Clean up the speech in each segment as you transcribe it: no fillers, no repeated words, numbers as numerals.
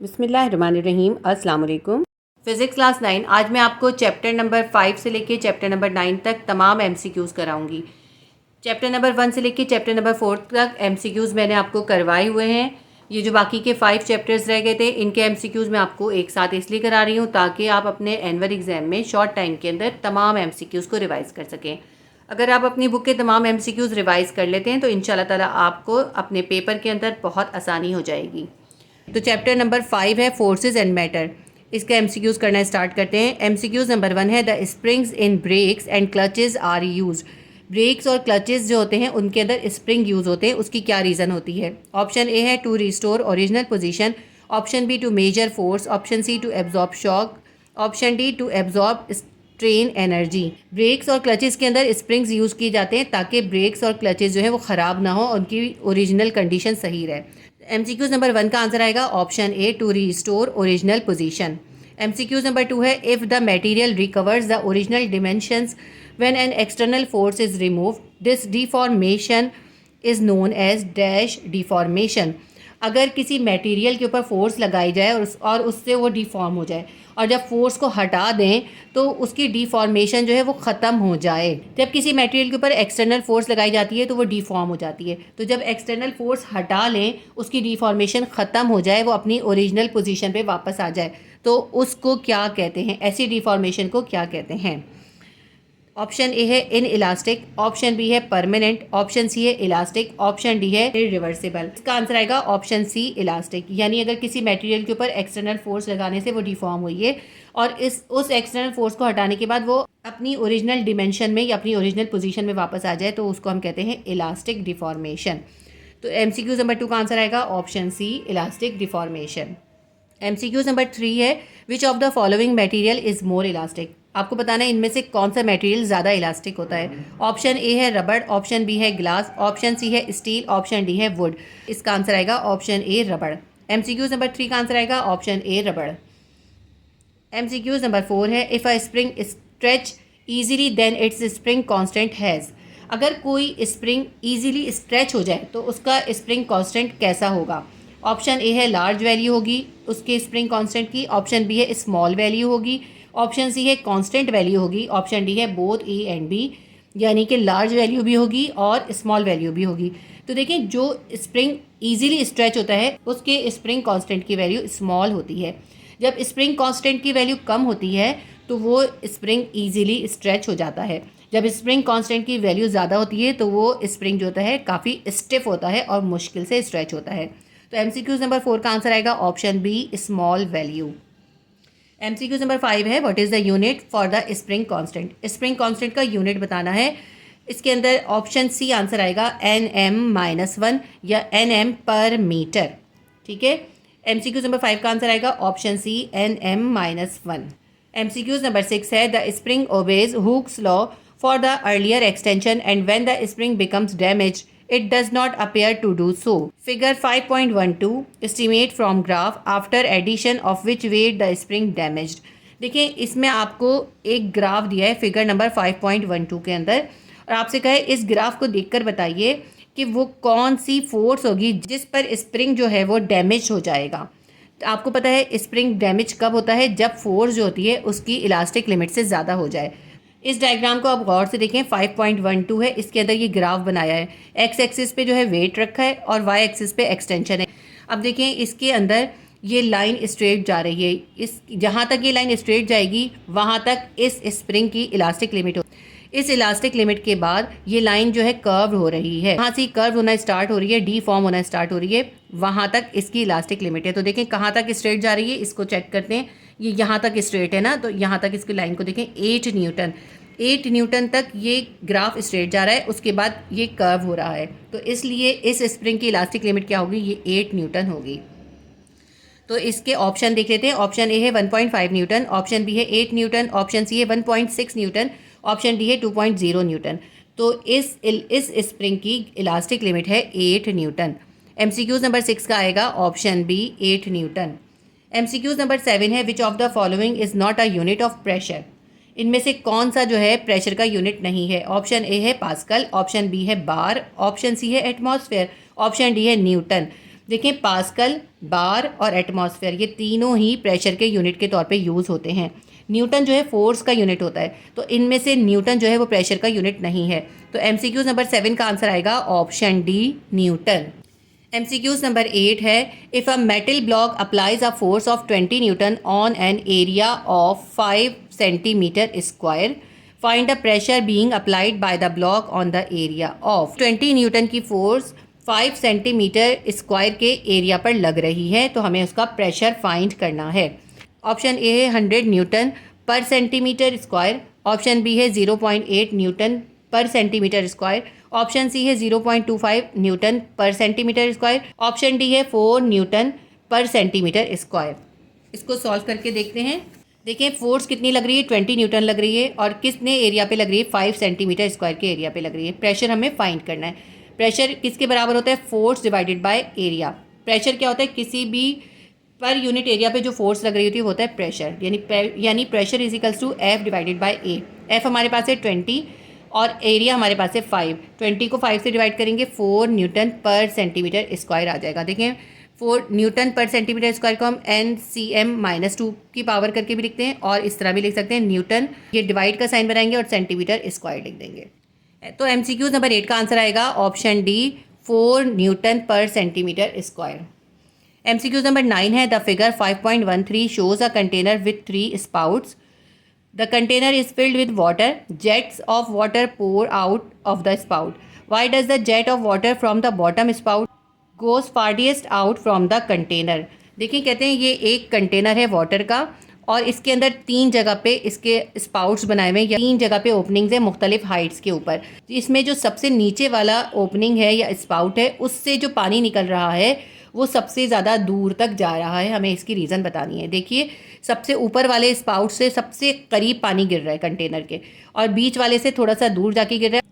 बिस्मिल्लाहिर्रहमानिर्रहीम। अस्सलाम वालेकुम। Physics class 9। आज मैं आपको चैप्टर नंबर 5 से लेके चैप्टर नंबर 9 तक तमाम एमसीक्यूज़ कराऊंगी। चैप्टर नंबर 1 से लेके चैप्टर नंबर 4 तक एमसीक्यूज़ मैंने आपको करवाए हुए हैं। ये जो बाकी के 5 चैप्टर्स रह गए थे, इनके एमसीक्यूज़ मैं आपको एक साथ इसलिए करा रही हूँ ताकि आप अपने एनुअल एग्ज़ाम में शॉर्ट टाइम के अंदर तमाम एमसीक्यूज़ को रिवाइज़ कर सकें। अगर आप अपनी बुक के तमाम एमसीक्यूज़ रिवाइज़ कर लेते हैं तो इंशाल्लाह ताला आपको अपने पेपर के अंदर बहुत आसानी हो जाएगी। तो चैप्टर नंबर 5 है फोर्सेस एंड मैटर। इसका एमसीक्यूज़ करना स्टार्ट करते हैं। एमसीक्यूज़ नंबर 1 है the springs in brakes and clutches are use. Brakes और क्लचेस जो होते हैं उनके अंदर स्प्रिंग यूज़ होते हैं, उसकी क्या रीज़न होती है। ऑप्शन ए है to restore original position, option B to measure force, option C to absorb shock, option D to absorb strain energy. Brakes और क्लचेस के अंदर स्प्रिंग्स यूज़ किए जाते हैं ताकि ब्रेक्स और क्लचेस जो है वो ख़राब ना हो, उनकी ओरिजिनल कंडीशन सही रहे। एमसीक्यूज़ नंबर 1 का आंसर आएगा option A to restore original position. MCQs number 2 है if the material recovers the original dimensions when an external force is removed this deformation is known as dash deformation. अगर किसी material के ऊपर force लगाई जाए और उससे वो डिफॉर्म हो जाए और जब फोर्स को हटा दें तो उसकी डिफॉर्मेशन जो है वो ख़त्म हो जाए। जब किसी मटेरियल के ऊपर एक्सटर्नल फोर्स लगाई जाती है तो वो डिफॉर्म हो जाती है। तो जब एक्सटर्नल फोर्स हटा लें, उसकी डिफॉर्मेशन ख़त्म हो जाए, वो अपनी ओरिजिनल पोजीशन पे वापस आ जाए, तो उसको क्या कहते हैं, ऐसी डिफॉर्मेशन को क्या कहते हैं। ऑप्शन ए है इन इलास्टिक, ऑप्शन बी है परमानेंट, ऑप्शन सी है इलास्टिक, ऑप्शन डी है रिवर्सिबल। इसका आंसर आएगा ऑप्शन सी इलास्टिक। यानी अगर किसी मटेरियल के ऊपर एक्सटर्नल फोर्स लगाने से वो डिफॉर्म हुई है और उस एक्सटर्नल फोर्स को हटाने के बाद वो अपनी ओरिजिनल डिमेंशन में या अपनी ओरिजिनल पोजीशन में वापस आ जाए तो उसको हम कहते हैं इलास्टिक डिफॉर्मेशन। तो एमसीक्यूज नंबर 2 का आंसर आएगा option C elastic deformation. MCQs number 3 है which of the following material is more elastic. आपको बताना है इनमें से कौन सा मटेरियल ज़्यादा इलास्टिक होता है। ऑप्शन ए है रबड़, ऑप्शन बी है ग्लास, ऑप्शन सी है स्टील, ऑप्शन डी है वुड। इसका आंसर आएगा ऑप्शन ए रबड़। एमसीक्यूज नंबर 3 का आंसर आएगा ऑप्शन ए रबड़। एमसीक्यूज नंबर 4 है if a spring stretch easily then its spring constant has. अगर कोई स्प्रिंग ईजिली स्ट्रेच हो जाए तो उसका स्प्रिंग कांस्टेंट कैसा होगा। ऑप्शन ए है लार्ज वैल्यू होगी उसके स्प्रिंग कांस्टेंट की, ऑप्शन बी है स्मॉल वैल्यू होगी, ऑप्शन सी है कांस्टेंट वैल्यू होगी, ऑप्शन डी है बोथ ए एंड बी, यानी कि लार्ज वैल्यू भी होगी और स्मॉल वैल्यू भी होगी। तो देखें जो स्प्रिंग इजीली स्ट्रेच होता है उसके स्प्रिंग कांस्टेंट की वैल्यू स्मॉल होती है। जब स्प्रिंग कांस्टेंट की वैल्यू कम होती है तो वो स्प्रिंग इजीली स्ट्रेच हो जाता है। जब स्प्रिंग कांस्टेंट की वैल्यू ज़्यादा होती है तो वो स्प्रिंग जो होता है काफ़ी स्टिफ होता है और मुश्किल से स्ट्रेच होता है। तो एमसीक्यूज नंबर 4 का आंसर आएगा option B small value. MCQs number 5 है what is the unit for the spring constant. Spring constant का यूनिट बताना है। इसके अंदर ऑप्शन सी आंसर आएगा Nm-1 या Nm पर मीटर। ठीक है। एमसीक्यूज नंबर 5 का आंसर आएगा ऑप्शन सी Nm-1। एमसीक्यूज नंबर 6 है the spring obeys Hooke's law for the earlier extension and when the spring becomes damaged it does not appear to do so. Figure 5.12 estimate from graph after addition of which weight the spring damaged. देखिए इसमें आपको एक graph दिया है figure number 5.12 के अंदर और आपसे कहे इस ग्राफ को देखकर बताइए कि वो कौन सी फोर्स होगी जिस पर स्प्रिंग जो है वो डैमेज हो जाएगा। तो आपको पता है स्प्रिंग डैमेज कब होता है, जब फोर्स जो होती है उसकी इलास्टिक लिमिट से ज़्यादा हो जाए। इस डायग्राम को आप गौर से देखें 5.12 है, इसके अंदर ये ग्राफ बनाया है। एक्स एक्सिस पे जो है वेट रखा है और वाई एक्सिस पे एक्सटेंशन है। अब देखें इसके अंदर ये लाइन स्ट्रेट जा रही है, इस जहाँ तक ये लाइन स्ट्रेट जाएगी वहाँ तक इस स्प्रिंग की इलास्टिक लिमिट हो। इस इलास्टिक लिमिट के बाद ये लाइन जो है कर्व हो रही है, वहाँ से कर्व होना स्टार्ट हो रही है, डी फॉर्म होना स्टार्ट हो रही है, वहाँ तक इसकी इलास्टिक लिमिट है। तो देखें कहाँ तक स्ट्रेट जा रही है, इसको चेक करते हैं। ये यहाँ तक स्ट्रेट है ना, तो यहाँ तक इसकी लाइन को देखें 8 न्यूटन, 8 न्यूटन तक ये ग्राफ स्ट्रेट जा रहा है, उसके बाद ये कर्व हो रहा है। तो इसलिए इस स्प्रिंग की इलास्टिक लिमिट क्या होगी, ये 8 न्यूटन होगी। तो इसके ऑप्शन देख लेते हैं। ऑप्शन ए है 1.5 न्यूटन, ऑप्शन बी है 8 न्यूटन, ऑप्शन सी है 1.6 न्यूटन, ऑप्शन डी है 2.0 न्यूटन। तो इस स्प्रिंग की इलास्टिक लिमिट है 8 न्यूटन। एमसीक्यूज नंबर 6 का आएगा option B 8 newton. MCQs number 7 है which of the following is not a unit of pressure. इनमें से कौन सा जो है प्रेशर का यूनिट नहीं है। ऑप्शन ए है पास्कल, ऑप्शन बी है बार, ऑप्शन सी है एटमॉस्फेयर, ऑप्शन डी है न्यूटन। देखें, पास्कल, बार और एटमॉस्फेयर ये तीनों ही प्रेशर के यूनिट के तौर पे यूज़ होते हैं। न्यूटन जो है फोर्स का यूनिट होता है, तो इनमें से न्यूटन जो है वो प्रेशर का यूनिट नहीं है। तो MCQ नंबर 7 का आंसर आएगा option D, Newton. MCQ number 8 है, if a metal block applies a force of 20 Newton on an area of 5 centimetre square, find the pressure being applied by the block on the area of. 20 Newton की force 5 centimetre square के area पर लग रही है, तो हमें उसका pressure find करना है। ऑप्शन ए है 100 न्यूटन पर सेंटीमीटर स्क्वायर, ऑप्शन बी है 0.8 न्यूटन पर सेंटीमीटर स्क्वायर, ऑप्शन सी है 0.25 न्यूटन पर सेंटीमीटर स्क्वायर, ऑप्शन डी है 4 न्यूटन पर सेंटीमीटर स्क्वायर। इसको सॉल्व करके देखते हैं। देखिए, फोर्स कितनी लग रही है, 20 न्यूटन लग रही है, और कितने एरिया पे लग रही है, 5 सेंटीमीटर स्क्वायर के एरिया पे लग रही है। प्रेशर हमें फाइंड करना है। प्रेशर किसके बराबर होता है, force divided by area. Pressure क्या होता है, किसी भी पर यूनिट एरिया पे जो फोर्स लग रही होती है वो होता है प्रेशर, यानी pressure is equals to F divided by A. F हमारे पास है 20 और एरिया हमारे पास है 5। 20 को 5 से डिवाइड करेंगे, 4 न्यूटन पर सेंटीमीटर स्क्वायर आ जाएगा। देखें, 4 न्यूटन पर सेंटीमीटर स्क्वायर को हम NCM-2 की पावर करके भी लिखते हैं, और इस तरह भी लिख सकते हैं न्यूटन, ये डिवाइड का साइन बनाएंगे और सेंटीमीटर स्क्वायर लिख देंगे। तो MCQ नंबर 8 का आंसर आएगा ऑप्शन डी, 4 न्यूटन पर सेंटीमीटर स्क्वायर। MCQ नंबर 9 है, the figure 5.13 shows a container with 3 spouts. The container is filled with water. Jets of water pour out of the spout. Why does the jet of water from the bottom spout goes farthest out from the container? देखिए, कहते हैं ये एक container है water का, और इसके अंदर 3 जगह पे इसके स्पाउट्स बनाए हुए हैं, या 3 जगह पे ओपनिंग्स है मुख्तलिफ हाइट्स के ऊपर। इसमें जो सबसे नीचे वाला ओपनिंग है या स्पाउट है, उससे जो पानी निकल रहा है वो सबसे ज़्यादा दूर तक जा रहा है। हमें इसकी रीज़न बतानी है। देखिए, सबसे ऊपर वाले स्पाउट से सबसे करीब पानी गिर रहा है कंटेनर के, और बीच वाले से थोड़ा सा दूर जाके गिर रहा है।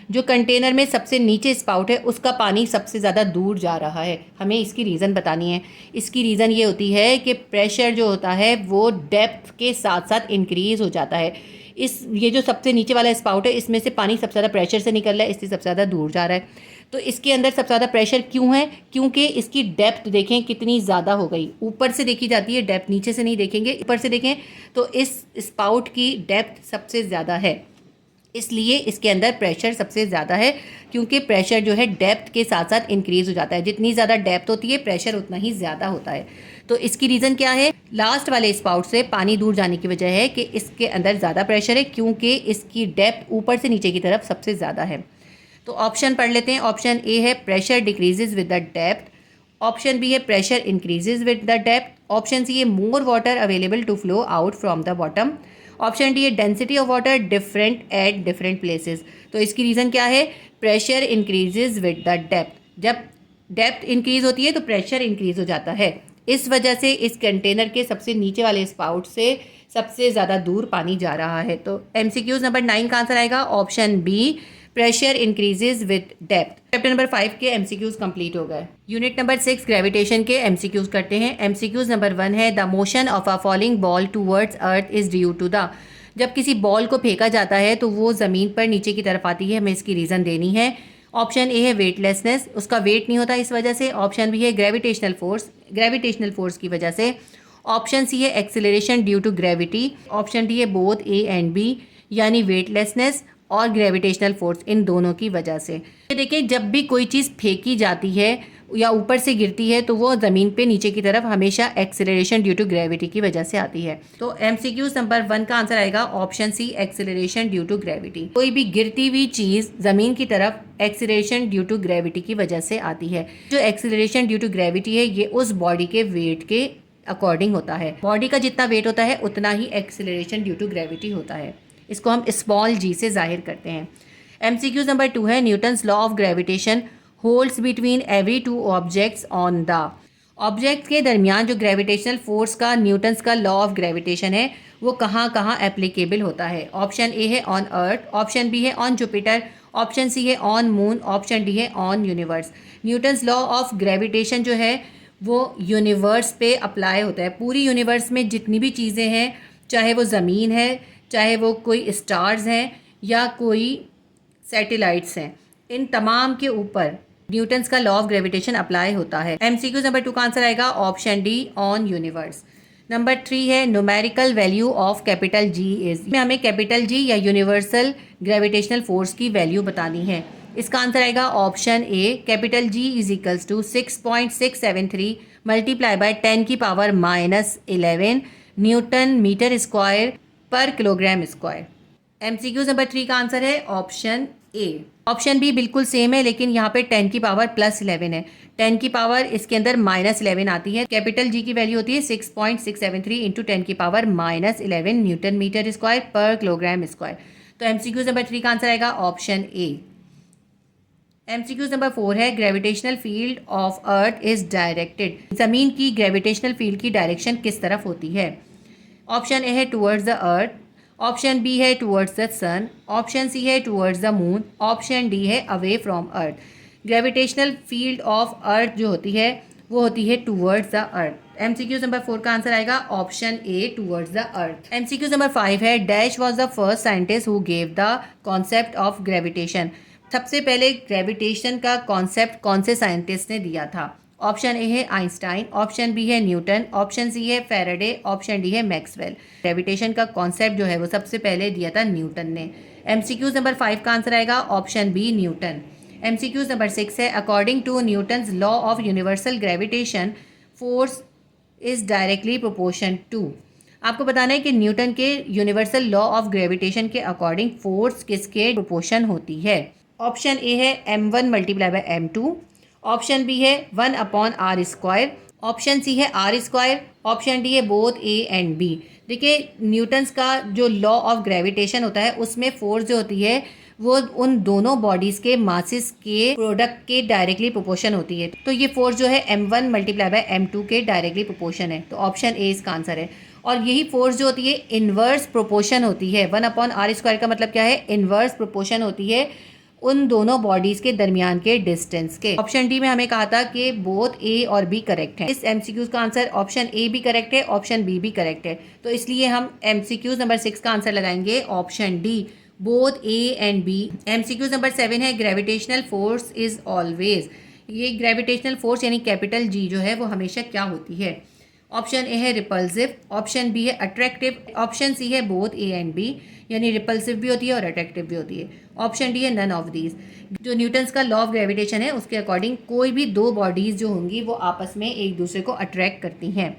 जो कंटेनर में सबसे नीचे स्पाउट है उसका पानी सबसे ज़्यादा दूर जा रहा है। हमें इसकी रीज़न बतानी है। इसकी रीज़न ये होती है कि प्रेशर जो होता है वो डेप्थ के साथ साथ इंक्रीज़ हो जाता है। ये जो सबसे नीचे वाला स्पाउट है, इसमें से पानी सबसे ज़्यादा प्रेशर से निकल रहा है, इससे सबसे ज़्यादा दूर जा रहा है। तो इसके अंदर सबसे ज़्यादा प्रेशर क्यों है, क्योंकि इसकी डेप्थ देखें कितनी ज़्यादा हो गई। ऊपर से देखी जाती है डेप्थ, नीचे से नहीं देखेंगे, ऊपर से देखें तो इस स्पाउट की डेप्थ सबसे ज़्यादा है, इसलिए इसके अंदर प्रेशर सबसे ज़्यादा है, क्योंकि प्रेशर जो है डेप्थ के साथ साथ इंक्रीज़ हो जाता है। जितनी ज़्यादा डेप्थ होती है प्रेशर उतना ही ज़्यादा होता है। तो इसकी रीज़न क्या है, लास्ट वाले स्पाउट से पानी दूर जाने की वजह है कि इसके अंदर ज़्यादा प्रेशर है, क्योंकि इसकी डेप्थ ऊपर से नीचे की तरफ सबसे ज़्यादा है। तो ऑप्शन पढ़ लेते हैं। ऑप्शन ए है pressure decreases with the depth, option B है pressure increases with the depth, option C है more water available to flow out from the bottom, option D है density of water different at different places. तो इसकी reason क्या है, pressure increases with the depth. जब depth increase होती है तो प्रेशर इंक्रीज हो जाता है। इस वजह से इस कंटेनर के सबसे नीचे वाले स्पाउट से सबसे ज़्यादा दूर पानी जा रहा है। तो MCQ नंबर 9 का आंसर आएगा option B, pressure increases with depth. Chapter number 5 के MCQs कंप्लीट हो गए। यूनिट नंबर 6 ग्रेविटेशन के MCQs करते हैं। MCQs नंबर 1 है, the motion of a falling ball towards earth is due to the. जब किसी बॉल को फेंका जाता है तो वो ज़मीन पर नीचे की तरफ आती है, हमें इसकी रीज़न देनी है। ऑप्शन ए है वेटलेसनेस, उसका वेट नहीं होता इस वजह से। ऑप्शन बी है ग्रेविटेशनल फोर्स, ग्रेविटेशनल फोर्स की वजह से। ऑप्शन सी है acceleration due to gravity. Option D है बोथ ए एंड बी, यानी वेटलेसनेस और ग्रेविटेशनल फोर्स, इन दोनों की वजह से। देखिए, जब भी कोई चीज़ फेंकी जाती है या ऊपर से गिरती है तो वो ज़मीन पे नीचे की तरफ हमेशा एक्सेलरेशन ड्यू टू ग्रेविटी की वजह से आती है। तो MCQ नंबर 1 का आंसर आएगा option C, acceleration due to gravity. कोई भी गिरती हुई चीज़ ज़मीन की तरफ एक्सेलरेशन ड्यू टू ग्रेविटी की वजह से आती है। जो एक्सेलरेशन ड्यू टू ग्रेविटी है ये उस बॉडी के वेट के अकॉर्डिंग होता है। बॉडी का जितना वेट होता है उतना ही एक्सेलरेशन ड्यू टू ग्रेविटी होता है। इसको हम स्मॉल g से जाहिर करते हैं। MCQ नंबर 2 है, Newton's law of gravitation holds between every two objects on the. Object के दरमियान जो ग्रेविटेशनल फोर्स का न्यूटन्स का लॉ ऑफ ग्रेविटेशन है वो कहाँ कहाँ एप्लीकेबल होता है। ऑप्शन ए है ऑन अर्थ, ऑप्शन बी है ऑन जुपिटर, ऑप्शन सी है ऑन मून, ऑप्शन डी है on universe. Newton's law of gravitation जो है वो यूनिवर्स पे अप्लाई होता है। पूरी यूनिवर्स में जितनी भी चीज़ें हैं, चाहे वो ज़मीन है, चाहे वो कोई स्टार्स हैं या कोई सैटेलाइट्स हैं, इन तमाम के ऊपर न्यूटन्स का लॉ ऑफ ग्रेविटेशन अप्लाई होता है। एमसीक्यू नंबर 2 का आंसर आएगा option D, on universe. Number 3 है numerical value of capital G is. में हमें कैपिटल जी या यूनिवर्सल ग्रेविटेशनल फोर्स की वैल्यू बतानी है। इसका आंसर आएगा option A, capital G is equals to 6.673 multiply by 10⁻⁻11 newton metre square पर किलोग्राम स्क्वायर। एमसीक्यू नंबर 3 का आंसर है ऑप्शन ए। ऑप्शन बी बिल्कुल सेम है, लेकिन यहाँ पे 10⁻+11 है। 10 की पावर इसके अंदर -11 आती है। कैपिटल जी की वैल्यू होती है 6.673 इंटू 10⁻11 न्यूटन मीटर स्क्वायर पर किलोग्राम स्क्वायर। तो एमसीक्यू नंबर 3 का आंसर आएगा ऑप्शन ए। एमसीक्यू नंबर 4 है gravitational field of earth is directed. जमीन की ग्रेविटेशनल फील्ड की डायरेक्शन किस तरफ होती है? ऑप्शन ए है towards the earth, option B है towards the sun, option C है towards the moon, option D है away from earth. Gravitational field of earth जो होती है वो होती है towards the earth. MCQ number 4 का आंसर आएगा option A, towards the earth. MCQ number 5 है dash was the first scientist who gave the concept of gravitation. सबसे पहले ग्रेविटेशन का कॉन्सेप्ट कौन से साइंटिस्ट ने दिया था? ऑप्शन ए है आइंस्टाइन, ऑप्शन बी है न्यूटन, ऑप्शन सी है फैराडे, ऑप्शन डी है मैक्सवेल। ग्रेविटेशन का कॉन्सेप्ट जो है वो सबसे पहले दिया था न्यूटन ने। एमसीक्यूज नंबर 5 का आंसर आएगा option B, newton. MCQs number 6 है according to Newton's law of universal gravitation force is directly proportion to. आपको बताना है कि न्यूटन के यूनिवर्सल लॉ ऑफ ग्रेविटेशन के अकॉर्डिंग फोर्स किसके प्रोपोर्शन होती है? ऑप्शन ए है m1 multiply by m2, option B है 1/r², ऑप्शन सी है r², ऑप्शन डी है बोथ ए एंड बी। देखिए न्यूटन्स का जो लॉ ऑफ ग्रेविटेशन होता है उसमें फोर्स जो होती है वो उन दोनों बॉडीज़ के मासेस के प्रोडक्ट के डायरेक्टली प्रोपोर्शन होती है। तो ये फोर्स जो है m1 मल्टीप्लाई बाय m2 के डायरेक्टली प्रोपोर्शन है। तो ऑप्शन ए इसका आंसर है। और यही फोर्स जो होती है इन्वर्स प्रोपोर्शन होती है। 1/r² का मतलब क्या है? इन्वर्स प्रोपोर्शन होती है उन दोनों बॉडीज़ के दरमियान के डिस्टेंस के। ऑप्शन डी में हमें कहा था कि बोथ ए और बी करेक्ट है। इस एमसीक्यूज का आंसर ऑप्शन ए भी करेक्ट है, ऑप्शन बी भी करेक्ट है। तो इसलिए हम एमसीक्यूज नंबर 6 का आंसर लगाएंगे option D, both A and B. MCQs number 7 है ग्रेविटेशनल फोर्स इज ऑलवेज। ये ग्रेविटेशनल फोर्स यानी कैपिटल जी जो है वो हमेशा क्या होती है? ऑप्शन ए है रिपल्सिव, ऑप्शन बी है अट्रैक्टिव, ऑप्शन सी है बोथ ए एंड बी यानी रिपल्सिव भी होती है और अट्रैक्टिव भी होती है, ऑप्शन डी है नन ऑफ दीज। जो न्यूटन्स का लॉ ऑफ ग्रेविटेशन है उसके अकॉर्डिंग कोई भी दो बॉडीज़ जो होंगी वो आपस में एक दूसरे को अट्रैक्ट करती हैं।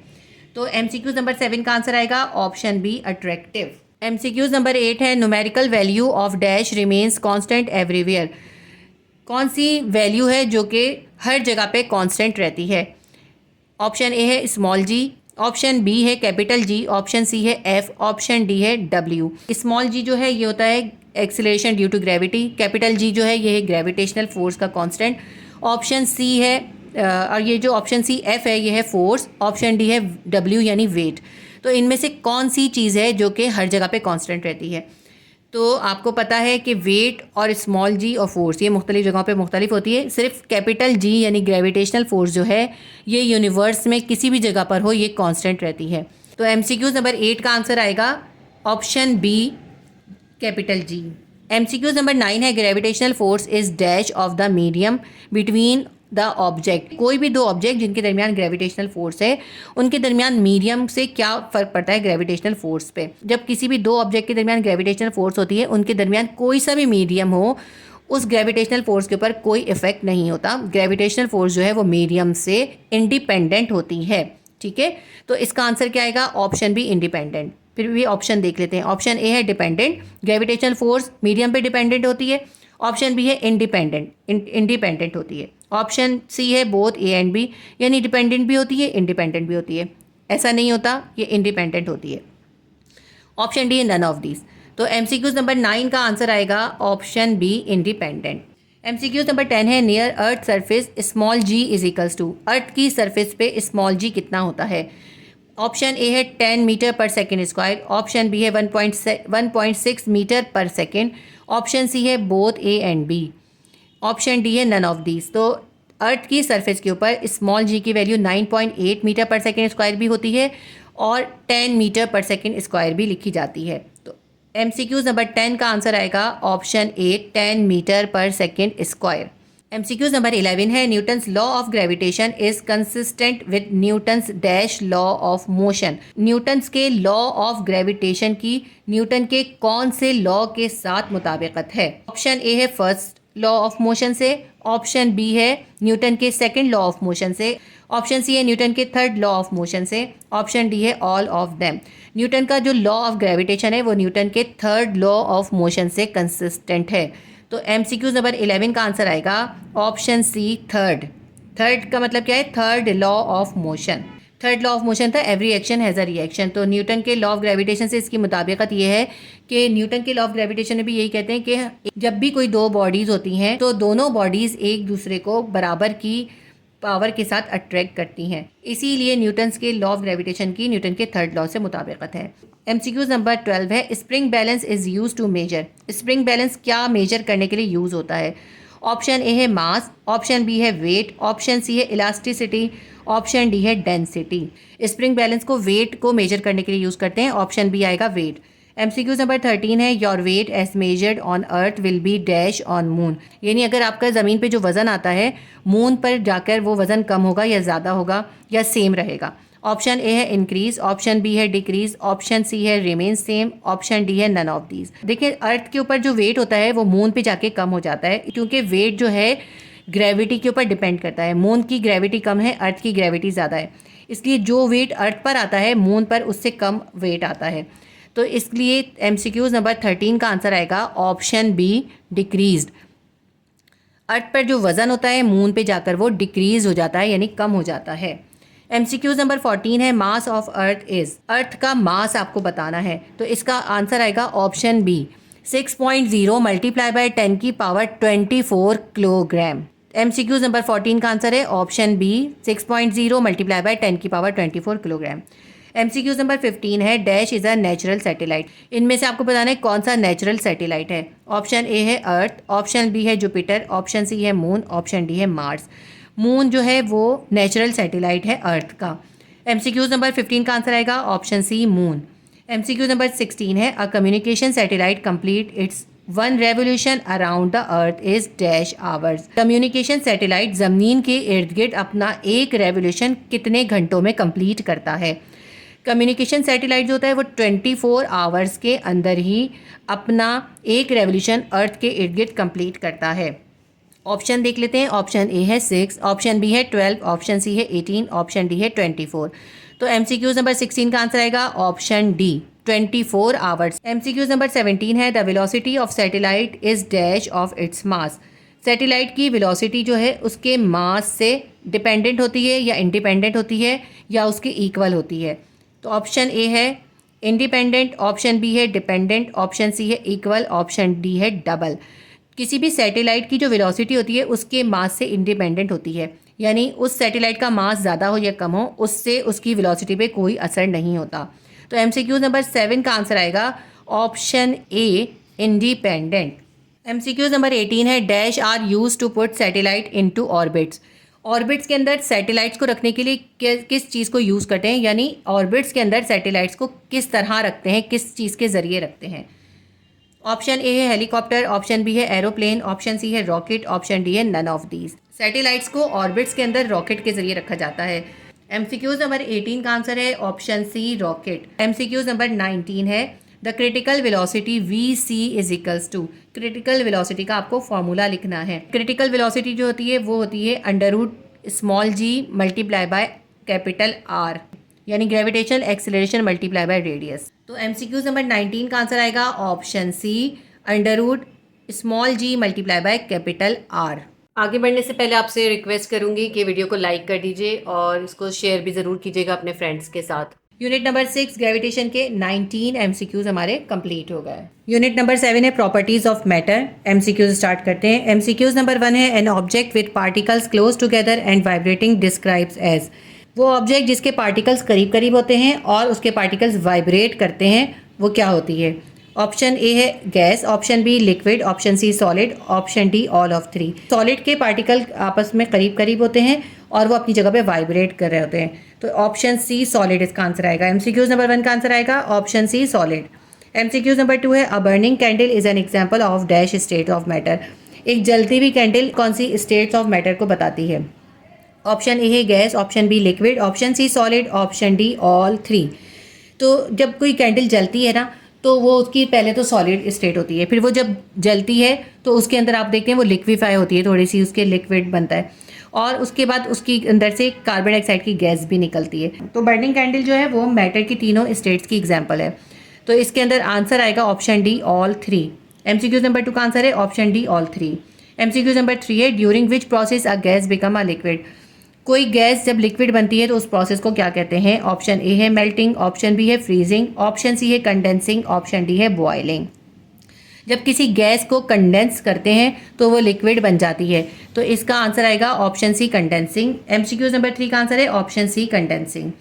तो एमसीक्यूज नंबर 7 का आंसर आएगा option B, attractive. MCQs number 8 है numerical value of dash remains constant everywhere. कौन सी वैल्यू है जो कि हर जगह पे कॉन्स्टेंट रहती है? ऑप्शन ए है स्मॉल जी, ऑप्शन बी है कैपिटल जी, ऑप्शन सी है एफ, ऑप्शन डी है डब्ल्यू। स्मॉल जी जो है ये होता है acceleration due to gravity, capital G जो है ये है ग्रेविटेशनल फोर्स का कांस्टेंट, ऑप्शन सी है और ये जो ऑप्शन सी एफ है ये है फोर्स, ऑप्शन डी है डब्ल्यू यानी वेट। तो इनमें से कौन सी चीज़ है जो कि हर जगह पे कांस्टेंट रहती है? तो आपको पता है कि वेट और स्मॉल जी और फोर्स ये मुख्तलिफ जगहों पे मुख्तलिफ होती है। सिर्फ कैपिटल जी यानी ग्रेविटेशनल फोर्स जो है ये यूनिवर्स में किसी भी जगह पर हो ये कांस्टेंट रहती है। तो एमसीक्यूज नंबर 8 का आंसर आएगा option B, capital G. MCQs number 9 है gravitational force is dash of the medium between the object. कोई भी दो ऑब्जेक्ट जिनके दरमियान ग्रेविटेशनल फोर्स है उनके दरमियान मीडियम से क्या फ़र्क पड़ता है ग्रेविटेशनल फोर्स पे? जब किसी भी दो ऑब्जेक्ट के दरमियान ग्रेविटेशनल फोर्स होती है उनके दरमियान कोई सा भी मीडियम हो उस ग्रेविटेशनल फोर्स के ऊपर कोई इफेक्ट नहीं होता। ग्रेविटेशनल फोर्स जो है वो मीडियम से इंडिपेंडेंट होती है। ठीक है, तो इसका आंसर क्या आएगा? Option B, independent. फिर भी ऑप्शन देख लेते हैं। ऑप्शन ए है डिपेंडेंट, ग्रेविटेशनल फोर्स मीडियम पे डिपेंडेंट होती है। ऑप्शन बी है इंडिपेंडेंट, इंडिपेंडेंट होती है। ऑप्शन सी है बोथ ए एंड बी यानी डिपेंडेंट भी होती है इंडिपेंडेंट भी होती है। ऐसा नहीं होता, ये इंडिपेंडेंट होती है। ऑप्शन डी है नन ऑफ दीज। तो एमसीक्यूज नंबर 9 का आंसर आएगा option B, independent. MCQs number 10 है near earth surface small g is equals to. Earth की सरफेस पे स्मॉल जी कितना होता है? ऑप्शन ए है 10 मीटर पर सेकेंड स्क्वायर, ऑप्शन बी है 1.6 मीटर पर सेकेंड, ऑप्शन सी है both A and B, option D है नन ऑफ दीज। तो अर्थ की सरफेस के ऊपर स्मॉल जी की वैल्यू 9.8 मीटर पर सेकेंड स्क्वायर भी होती है और 10 मीटर पर सेकेंड स्क्वायर भी लिखी जाती है। तो एमसीक्यूज नंबर 10 का आंसर आएगा ऑप्शन ए, 10 मीटर पर सेकेंड स्क्वायर। MCQs नंबर 11 है Newton's law of gravitation is consistent with Newton's dash law of motion. Newton's के लॉ ऑफ ग्रेविटेशन की न्यूटन के कौन से लॉ के साथ मुताबिकत है? ऑप्शन ए है फर्स्ट लॉ ऑफ मोशन से, ऑप्शन बी है न्यूटन के सेकंड लॉ ऑफ मोशन से, ऑप्शन सी है न्यूटन के थर्ड लॉ ऑफ मोशन से, ऑप्शन डी है ऑल ऑफ देम। न्यूटन का जो लॉ ऑफ ग्रेविटेशन है वो न्यूटन के थर्ड लॉ ऑफ मोशन से कंसिस्टेंट है। तो MCQ नंबर 11 का आंसर आएगा ऑप्शन सी थर्ड। थर्ड का मतलब क्या है? Third law of motion. Third law of motion था every action has a reaction. तो न्यूटन के लॉ ऑफ ग्रेविटेशन से इसकी मुताबिकत ये है कि न्यूटन के लॉ ऑफ ग्रेविटेशन में भी यही कहते हैं कि जब भी कोई दो बॉडीज़ होती हैं तो दोनों बॉडीज़ एक दूसरे को बराबर की पावर के साथ अट्रैक्ट करती हैं, इसीलिए न्यूटन्स के लॉ ऑफ ग्रेविटेशन की न्यूटन के थर्ड लॉ से मुताबिकत है। MCQ नंबर 12 है spring balance is use to measure. Spring balance क्या मेजर करने के लिए यूज़ होता है? ऑप्शन ए है मास, ऑप्शन बी है वेट, ऑप्शन सी है इलास्टिसिटी, ऑप्शन डी है डेंसिटी। स्प्रिंग बैलेंस को वेट को मेजर करने के लिए यूज़ करते हैं, ऑप्शन बी आएगा वेट। MCQ नंबर 13 है your weight as measured on earth will be dash on moon. यानी अगर आपका ज़मीन पे जो वज़न आता है मून पर जाकर वो वज़न कम होगा या ज़्यादा होगा या सेम रहेगा। ऑप्शन ए है इंक्रीज, ऑप्शन बी है डिक्रीज, ऑप्शन सी है रिमेन सेम, ऑप्शन डी है नन ऑफ दीज। देखिए अर्थ के ऊपर जो वेट होता है वो मून पे जाके कम हो जाता है क्योंकि वेट जो है ग्रेविटी के ऊपर डिपेंड करता है। मून की ग्रेविटी कम है, अर्थ की ग्रेविटी ज़्यादा है, इसलिए जो वेट अर्थ पर आता है मून पर उससे कम वेट आता है। तो इसलिए MCQ नंबर 13 का आंसर आएगा ऑप्शन बी डिक्रीज्ड। अर्थ पर जो वज़न होता है मून पे जाकर वो डिक्रीज हो जाता है यानी कम हो जाता है। MCQ नंबर 14 है मास ऑफ अर्थ इज़। अर्थ का मास आपको बताना है तो इसका आंसर आएगा ऑप्शन बी 6.0 मल्टीप्लाई बाय 10 की पावर 24 किलोग्राम। MCQ नंबर 14 का आंसर है ऑप्शन बी 6.0 मल्टीप्लाई बाय 10 की पावर 24 किलोग्राम। MCQ नंबर 15 है dash is a natural satellite. इनमें से आपको बताना है कौन सा नेचुरल सैटेलाइट है। ऑप्शन ए है अर्थ, ऑप्शन बी है जुपिटर, ऑप्शन सी है मून, ऑप्शन डी है मार्स। मून जो है वो नेचुरल सैटेलाइट है अर्थ का। MCQ नंबर 15 का आंसर आएगा option C moon. MCQ number 16 है a communication satellite complete its 1 revolution around the earth is dash hours. Communication satellite ज़मीन के इर्द गिर्द अपना एक रेवोल्यूशन कितने घंटों में कंप्लीट करता है? कम्युनिकेशन सैटेलाइट जो होता है वो 24 आवर्स के अंदर ही अपना एक रेवोल्यूशन अर्थ के इर्द गिर्द कंप्लीट करता है। ऑप्शन देख लेते हैं। ऑप्शन ए है 6, ऑप्शन बी है 12, ऑप्शन सी है 18, ऑप्शन डी है 24। तो MCQ नंबर 16 का आंसर आएगा option D 24 hours. MCQ number 17 है the velocity of satellite is dash of its mass. Satellite की वेलोसिटी जो है उसके मास से डिपेंडेंट होती है या इंडिपेंडेंट होती है या उसके इक्वल होती है। तो ऑप्शन ए है इंडिपेंडेंट, ऑप्शन बी है डिपेंडेंट, ऑप्शन सी है इक्वल, ऑप्शन डी है डबल। किसी भी सैटेलाइट की जो वेलोसिटी होती है उसके मास से इंडिपेंडेंट होती है, यानी उस सैटेलाइट का मास ज़्यादा हो या कम हो उससे उसकी वेलोसिटी पे कोई असर नहीं होता। तो MCQ नंबर 7 का आंसर आएगा option A independent. MCQ number 18 है dash are use to put satellite into orbits. Orbits के अंदर सैटेलाइट्स को रखने के लिए किस चीज़ को यूज़ करते हैं, यानी ऑर्बिट्स के अंदर सैटेलाइट्स को किस तरह रखते हैं, किस चीज़ के ज़रिए रखते हैं। ऑप्शन ए है हेलीकॉप्टर, ऑप्शन बी है एरोप्लेन, ऑप्शन सी है रॉकेट, ऑप्शन डी है नन ऑफ दीज। सैटेलाइट्स को ऑर्बिट्स के अंदर रॉकेट के ज़रिए रखा जाता है। MCQ नंबर 18 का आंसर है option C rocket. MCQ number 19 है the critical velocity VC is equals to. Critical velocity का आपको फॉर्मूला लिखना है। क्रिटिकल वेलोसिटी जो होती है वो होती है √g multiply by capital R, यानी gravitational acceleration multiply by radius. तो MCQ नंबर 19 का आंसर आएगा option C √g multiply by capital R। आगे बढ़ने से पहले आपसे रिक्वेस्ट करूंगी कि वीडियो को लाइक कर दीजिए और इसको शेयर भी ज़रूर कीजिएगा अपने फ्रेंड्स के साथ। यूनिट नंबर 6 ग्रेविटेशन के 19 MCQs हमारे कंप्लीट हो गए। यूनिट नंबर 7 है properties of matter. MCQs start करते हैं। MCQs नंबर 1 है an object with particles close together and vibrating describes as. वो ऑब्जेक्ट जिसके पार्टिकल्स करीब करीब होते हैं और उसके पार्टिकल्स वाइब्रेट करते हैं वो क्या होती है? ऑप्शन ए है gas, option B liquid, option C solid, option D all of 3। Solid के पार्टिकल आपस में करीब करीब होते हैं और वो अपनी जगह पे वाइब्रेट कर रहे होते हैं। तो ऑप्शन सी सॉलिड इसका आंसर आएगा। MCQ नंबर 1 का आंसर आएगा option C solid. MCQ number 2 है a burning candle is an example of dash state of matter. एक जलती हुई कैंडल कौन सी स्टेट्स ऑफ मैटर को बताती है? ऑप्शन ए है gas, option B liquid, option C solid, option D all three. तो जब कोई कैंडल जलती है ना तो वो उसकी पहले तो सॉलिड स्टेट होती है, फिर वो जब जलती है तो उसके अंदर आप देखते हैं वो लिक्विफाई होती है, थोड़ी सी उसके लिक्विड बनता है और उसके बाद उसकी अंदर से कार्बन डाइऑक्साइड की गैस भी निकलती है। तो बर्निंग कैंडल जो है वो मैटर की तीनों स्टेट्स की एग्जाम्पल है। तो इसके अंदर आंसर आएगा option D all three. MCQ number 2 का आंसर है option D all three. MCQ number 3 है during which process a gas become a liquid. कोई गैस जब लिक्विड बनती है तो उस प्रोसेस को क्या कहते हैं? ऑप्शन ए है मेल्टिंग, ऑप्शन बी है फ्रीजिंग, ऑप्शन सी है कंडेंसिंग, ऑप्शन डी है बॉइलिंग। जब किसी गैस को कंडेंस करते हैं तो वो लिक्विड बन जाती है, तो इसका आंसर आएगा option C condensing. MCQ number 3 का आंसर है option C condensing.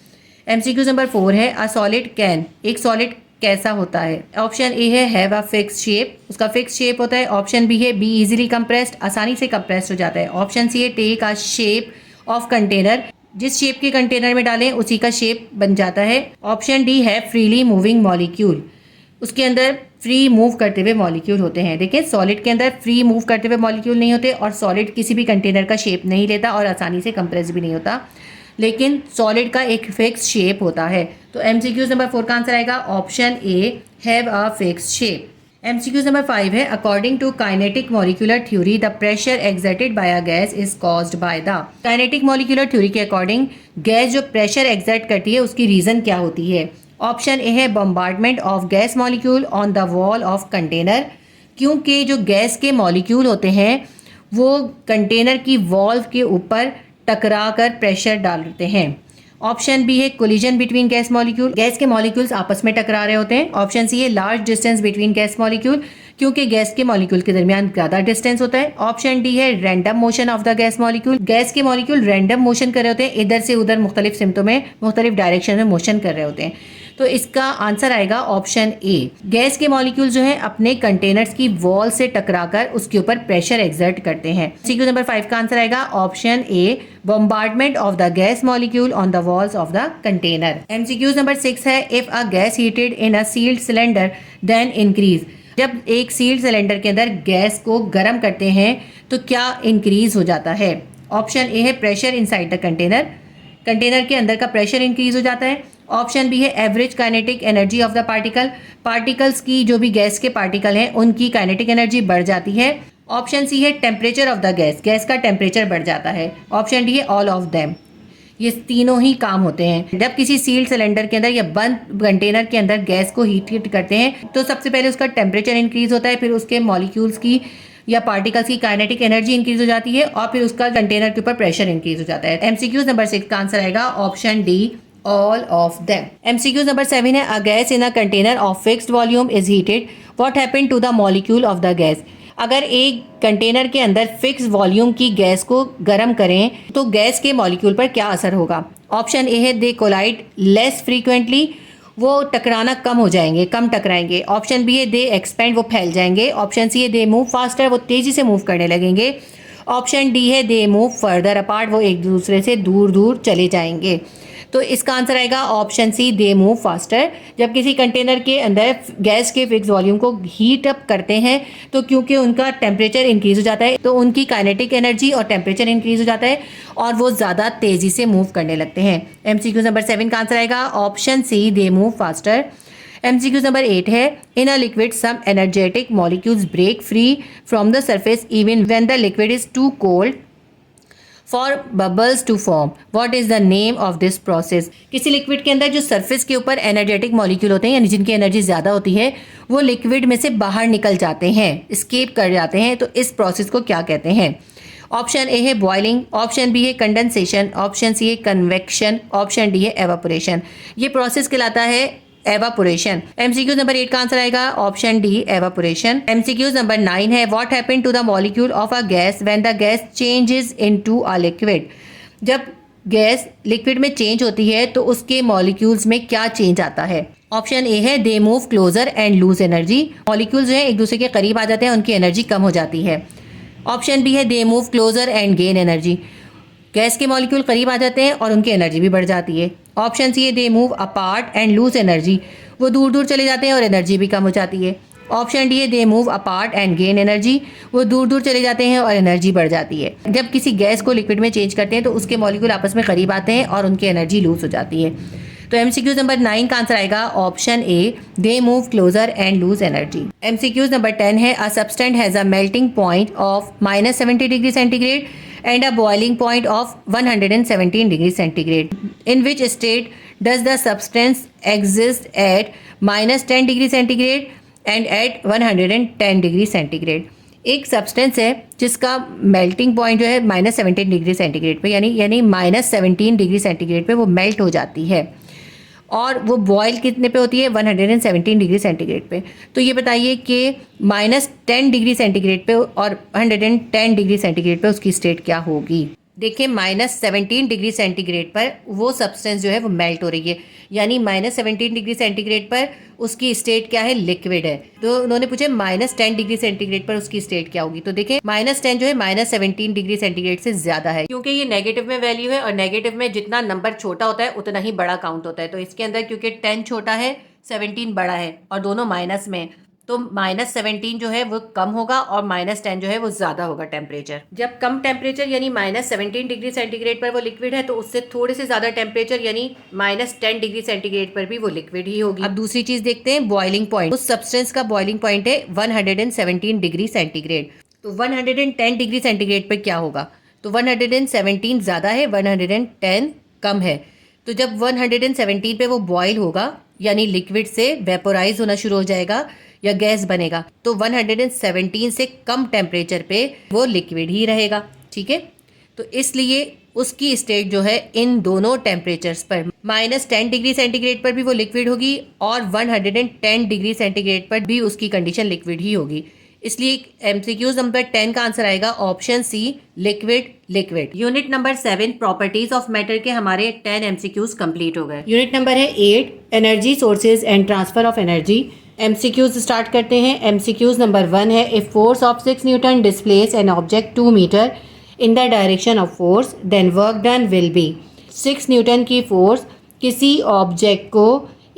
MCQ number 4 है अ सॉलिड कैन, एक सॉलिड कैसा होता है? ऑप्शन ए है हैव अ फिक्स शेप, उसका फिक्स शेप होता है। ऑप्शन बी है बी इजीली कंप्रेस्ड, आसानी से कंप्रेस्ड हो जाता है। ऑप्शन सी है take a shape of container, जिस शेप के कंटेनर में डालें उसी का शेप बन जाता है। ऑप्शन डी है फ्रीली मूविंग मॉलिक्यूल, उसके अंदर फ्री मूव करते हुए मॉलिक्यूल होते हैं। देखिए सॉलिड के अंदर फ्री मूव करते हुए मॉलिक्यूल नहीं होते और सॉलिड किसी भी कंटेनर का शेप नहीं लेता और आसानी से कंप्रेस भी नहीं होता, लेकिन सॉलिड का एक फिक्स शेप होता है। तो MCQ नंबर 4 का आंसर आएगा option A have a fix shape. MCQ number 5 है according to kinetic molecular theory the pressure exerted by a gas is caused by the. Kinetic molecular theory के according gas जो pressure exert करती है उसकी reason क्या होती है? Option A है bombardment of gas molecule on the wall of container, क्योंकि जो गैस के मॉलिक्यूल होते हैं वो कंटेनर की वॉल के ऊपर टकरा कर प्रेशर डालते हैं। ऑप्शन बी है collision between gas molecule, gas के मॉलिक्यूल्स आपस में टकरा रहे होते हैं। ऑप्शन सी है large distance between gas molecule, क्योंकि गैस के मॉलिक्यूल के दरमियान ज़्यादा डिस्टेंस होता है। ऑप्शन डी है random motion of the gas molecule, gas के मॉलिक्यूल रैंडम मोशन कर रहे होते हैं, इधर से उधर मुख्तलिफ सिमतों में मुख्तलिफ डायरेक्शन में मोशन कर रहे होते हैं। तो इसका आंसर आएगा ऑप्शन ए। गैस के मॉलिक्यूल जो है अपने कंटेनर्स की वॉल से टकराकर उसके ऊपर प्रेशर एक्सर्ट करते हैं। MCQ नंबर 5 का आंसर आएगा option A bombardment of the gas molecule on the walls of the container. MCQ number 6 है if a gas heated in a sealed cylinder then increase. जब एक सील्ड सिलेंडर के अंदर gas को गर्म करते हैं तो क्या इंक्रीज हो जाता है? ऑप्शन ए है pressure inside the container, container के अंदर का प्रेशर इंक्रीज हो जाता है। ऑप्शन बी है average kinetic energy of the particle, particles की जो भी गैस के पार्टिकल हैं उनकी काइनेटिक एनर्जी बढ़ जाती है। ऑप्शन सी है temperature of the gas, gas का टेम्परेचर बढ़ जाता है। ऑप्शन डी है ऑल ऑफ देम। ये तीनों ही काम होते हैं। जब किसी सील्ड सिलेंडर के अंदर या बंद कंटेनर के अंदर गैस को हीट करते हैं तो सबसे पहले उसका टेम्परेचर इंक्रीज होता है, फिर उसके मॉलिक्यूल्स की या पार्टिकल्स की काइनेटिक एनर्जी इंक्रीज हो जाती है और फिर उसका कंटेनर के ऊपर प्रेशर इंक्रीज हो जाता है। MCQ नंबर 6 का आंसर आएगा option D all of them. MCQ number 7 है a gas in a container of fixed volume is heated, what happened to the molecule of the gas. अगर एक कंटेनर के अंदर फिक्स वॉल्यूम की gas को गर्म करें तो गैस के मॉलिक्यूल पर क्या असर होगा? ऑप्शन ए है दे कोलाइड लेस फ्रीक्वेंटली, वो टकराना कम हो जाएंगे, कम टकराएंगे। ऑप्शन बी है दे एक्सपेंड, वो फैल जाएंगे। ऑप्शन सी है दे मूव फास्टर, वो तेजी से मूव करने लगेंगे। ऑप्शन डी है दे मूव फर्दर अपार्ट, वो एक दूसरे से दूर दूर चले जाएंगे। तो इसका आंसर आएगा option C they move faster. जब किसी कंटेनर के अंदर गैस के फिक्स वॉल्यूम को हीट अप करते हैं तो क्योंकि उनका टेम्परेचर इंक्रीज हो जाता है तो उनकी काइनेटिक एनर्जी और टेम्परेचर इंक्रीज हो जाता है और वो ज़्यादा तेज़ी से मूव करने लगते हैं। MCQ नंबर 7 का आंसर आएगा option C they move faster. MCQ number 8 है in a liquid some energetic molecules break free from the surface even when the liquid is too cold for bubbles to form, what is the name of this process. किसी liquid के अंदर जो surface के ऊपर energetic molecule होते हैं यानी जिनकी एनर्जी ज़्यादा होती है वो लिक्विड में से बाहर निकल जाते हैं, स्केप कर जाते हैं, तो इस प्रोसेस को क्या कहते हैं? ऑप्शन ए है बॉइलिंग, ऑप्शन बी है कंडेंसेशन, ऑप्शन सी है कन्वेक्शन, ऑप्शन डी है एवापोरेशन। ये प्रोसेस कहलाता है एवापोरेशन। MCQ नंबर 8 का आंसर आएगा option D evaporation. MCQ number 9 है what happened to the molecule of a gas when the gas changes into a liquid. जब gas liquid में change होती है तो उसके मॉलिक्यूल्स में क्या चेंज आता है? ऑप्शन ए है they move closer and lose energy, molecules जो है एक दूसरे के करीब आ जाते हैं, उनकी एनर्जी कम हो जाती है। ऑप्शन बी है they move closer and gain energy, gas के मॉलिक्यूल करीब आ जाते हैं और उनकी एनर्जी भी बढ़ जाती है। ऑप्शन सी है they move apart and lose energy, वो दूर दूर चले जाते हैं और एनर्जी भी कम हो जाती है। ऑप्शन डी है they move apart and gain energy, वो दूर दूर चले जाते हैं और एनर्जी बढ़ जाती है। जब किसी गैस को लिक्विड में चेंज करते हैं तो उसके मॉलिक्यूल आपस में करीब आते हैं और उनकी एनर्जी लूज हो जाती है। तो एमसीक्यूज नंबर 9 का आंसर आएगा option A they move closer and lose energy. MCQs number 10 है a substance has a melting point of -70 degree centigrade and a boiling point of 117 degree centigrade. In which state does the substance exist at -10 degree centigrade and at 110 degree centigrade? एक substance है जिसका melting point जो है -17 degree centigrade पे यानी -17 degree centigrade पे वो melt हो जाती है और वो बॉयल कितने पे होती है 117 डिग्री सेंटीग्रेड पे। तो ये बताइए कि -10 डिग्री सेंटीग्रेड पे और 110 डिग्री सेंटीग्रेड पे उसकी स्टेट क्या होगी। देखिए -17 डिग्री सेंटीग्रेड पर वो सब्सटेंस जो है वो मेल्ट हो रही है, यानी -17 डिग्री सेंटीग्रेड पर उसकी स्टेट क्या है, लिक्विड है। तो उन्होंने पूछे -10 डिग्री सेंटीग्रेड पर उसकी स्टेट क्या होगी। तो देखिए -10 जो है -17 डिग्री सेंटीग्रेड से ज्यादा है, क्योंकि ये नेगेटिव में वैल्यू है और नेगेटिव में जितना नंबर छोटा होता है उतना ही बड़ा काउंट होता है। तो इसके अंदर क्योंकि 10 छोटा है 17 बड़ा है और दोनों माइनस में, तो -17 जो है वो कम होगा और -10 जो है वो ज़्यादा होगा टेम्परेचर। जब कम टेम्परेचर यानी -17 डिग्री सेंटीग्रेड पर वो लिक्विड है तो उससे थोड़े से ज़्यादा टेम्परेचर यानी -10 डिग्री सेंटीग्रेड पर भी वो लिक्विड ही होगी। अब दूसरी चीज़ देखते हैं बॉइलिंग पॉइंट। उस सब्सटेंस का बॉइलिंग पॉइंट है 117 डिग्री सेंटीग्रेड। तो 110 डिग्री सेंटीग्रेड पर क्या होगा, तो 117 ज़्यादा है 110 कम है। तो जब 117 पे वो बॉयल होगा यानी लिक्विड से वेपोराइज होना शुरू हो जाएगा या गैस बनेगा, तो 117 से कम टेम्परेचर पे वो लिक्विड ही रहेगा। ठीक है, तो इसलिए उसकी स्टेट जो है इन दोनों टेम्परेचर्स पर -10 डिग्री सेंटीग्रेड पर भी वो लिक्विड होगी और 110 डिग्री सेंटीग्रेड पर भी उसकी कंडीशन लिक्विड ही होगी। इसलिए एमसीक्यूज नंबर 10 का आंसर आएगा option C liquid liquid. Unit number 7 properties of matter के हमारे 10 एमसीक्यूज कंप्लीट हो गए। यूनिट नंबर है 8 energy sources and transfer of energy. MCQs start करते हैं। एमसीक्यूज नंबर 1 है if force of 6 newton displace an object 2 metre in the direction of force then work done will be. 6 newton की force किसी object को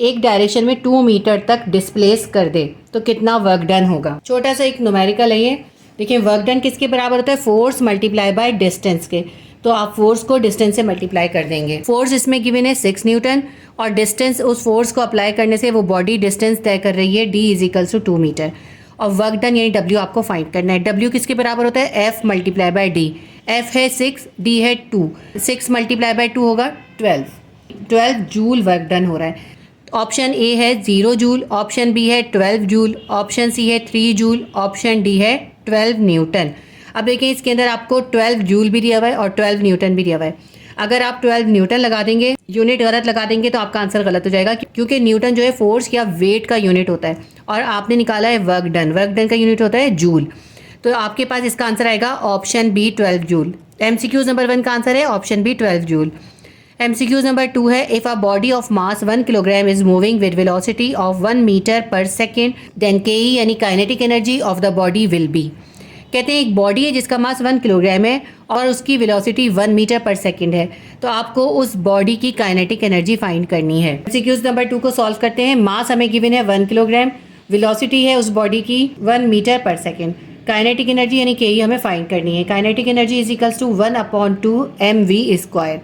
एक direction में 2 metre तक displace कर दे तो कितना वर्क डन होगा। छोटा सा एक न्यूमेरिकल है ये। देखिए वर्क डन किसके बराबर होता है, फोर्स मल्टीप्लाई बाय डिस्टेंस के। तो आप फोर्स को डिस्टेंस से मल्टीप्लाई कर देंगे। फोर्स इसमें गिवन है 6 न्यूटन और डिस्टेंस, उस फोर्स को अप्लाई करने से वो बॉडी डिस्टेंस तय कर रही है d = 2 मीटर और वर्क डन यानी w आपको फाइंड करना है। w किसके बराबर होता है, f multiply by d। f है 6, d है 2, 6 मल्टीप्लाई बाय 2 होगा 12 जूल वर्क डन हो रहा है। ऑप्शन ए है 0 जूल, ऑप्शन बी है 12 जूल, ऑप्शन सी है 3 जूल, ऑप्शन डी है 12 न्यूटन। अब देखिए इसके अंदर आपको 12 जूल भी दिया हुआ है और 12 न्यूटन भी दिया हुआ है। अगर आप 12 न्यूटन लगा देंगे, यूनिट गलत लगा देंगे तो आपका आंसर गलत हो जाएगा, क्योंकि न्यूटन जो है फोर्स या वेट का यूनिट होता है और आपने निकाला है वर्क डन। वर्क डन का यूनिट होता है जूल। तो आपके पास इसका आंसर आएगा option B 12 joule. MCQs number 1 का आंसर है option B 12 joule. MCQs number 2 है if a body of mass 1 kilogram is moving with velocity of 1 metre पर सेकेंड देन के यानी kinetic energy of the body will be. कहते हैं एक body है जिसका मास 1 किलोग्राम है और उसकी वेलोसिटी 1 मीटर पर सेकेंड है, तो आपको उस बॉडी की काइनेटिक एनर्जी फाइंड करनी है। एमसीक्यूज नंबर 2 को सॉल्व करते हैं। मास हमें गिवन है 1 किलोग्राम, वेलोसिटी है उस बॉडी की 1 मीटर पर सेकेंड, काइनेटिक एनर्जी यानी के हमें फाइंड करनी है। Kinetic energy = 1/2 mv²।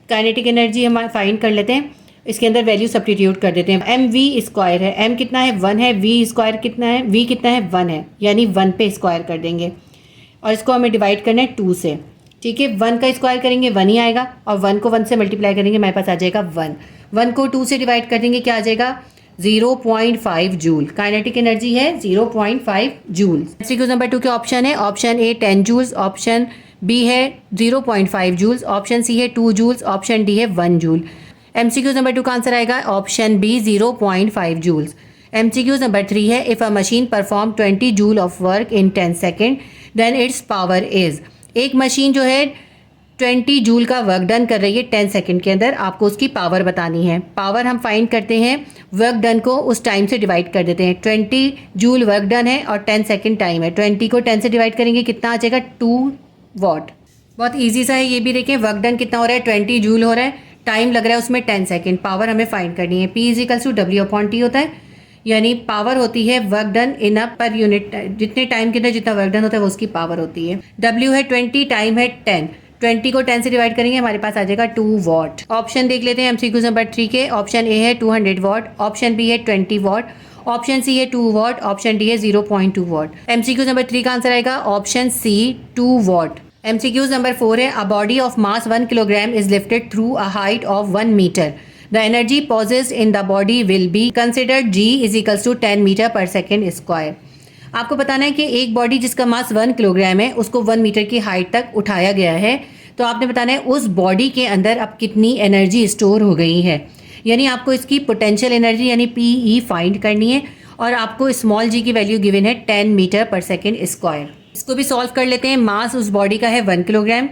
Kinetic energy हम फाइंड कर लेते हैं, इसके अंदर वैल्यू सब्स्टिट्यूट कर देते हैं। mv² है, m कितना है 1 है, v² कितना है, v कितना है 1 है, यानी 1 पे स्क्वायर कर देंगे और इसको हमें डिवाइड करना है 2 से। ठीक है, 1 का स्क्वायर करेंगे 1 ही आएगा और 1 को 1 से मल्टीप्लाई करेंगे हमारे पास आ जाएगा 1। 1 को 2 से डिवाइड कर देंगे क्या आ जाएगा 0.5 जूल। काइनेटिक एनर्जी है 0.5 जूल। एमसीक्यू नंबर 2 के ऑप्शन है option A 10 joules, option B है 0.5 जूल्स, ऑप्शन सी है 2 जूल्स, ऑप्शन डी है 1 जूल। एमसीक्यूज नंबर 2 का आंसर आएगा option B 0.5 joules. MCQs number 3 है if a machine perform 20 joule of work in 10 second then its power is. एक machine जो है 20 joule का वर्क डन कर रही है 10 सेकेंड के अंदर, आपको उसकी पावर बतानी है। पावर हम फाइंड करते हैं वर्क डन को उस टाइम से डिवाइड कर देते हैं। 20 जूल वर्क डन है और 10 सेकेंड टाइम है, 20 को 10 से डिवाइड करेंगे कितना आ जाएगा 2 वॉट। बहुत ईजी सा है ये भी। देखें वर्क डन कितना हो रहा है 20 जूल हो रहा है, टाइम लग रहा है उसमें 10 सेकेंड, पावर हमें फाइंड करनी है। P = W/T होता है, यानी पावर होती है work done in a per unit, जितने टाइम के अंदर जितना वर्क डन होता है वो उसकी पावर होती है। W है 20, टाइम है 10, 20 को 10 से डिवाइड करेंगे हमारे पास आ जाएगा 2 वॉट। ऑप्शन देख लेते हैं एमसीक्यू नंबर 3 के। ऑप्शन ए है 200 वॉट, ऑप्शन बी है 20 वॉट, ऑप्शन सी है 2 वॉट, ऑप्शन डी है 0.2 वॉट। एमसीक्यू नंबर 3 का आंसर आएगा option C 2 what. MCQ number 4 है a body of mass 1 kilogram is lifted through a height of 1 metre. The energy possessed in the body will be considered G is equals to 10 metre पर second square. आपको बताना है कि एक body जिसका मास 1 kilogram है उसको 1 मीटर की हाइट तक उठाया गया है, तो आपने बताना है उस बॉडी के अंदर अब कितनी एनर्जी स्टोर हो गई है, यानी आपको इसकी पोटेंशियल एनर्जी यानी PE फाइंड करनी है और आपको स्मॉल g की वैल्यू गिवन है 10 मीटर पर सेकेंड स्क्वायर। इसको भी सॉल्व कर लेते हैं। मास उस बॉडी का है 1 किलोग्राम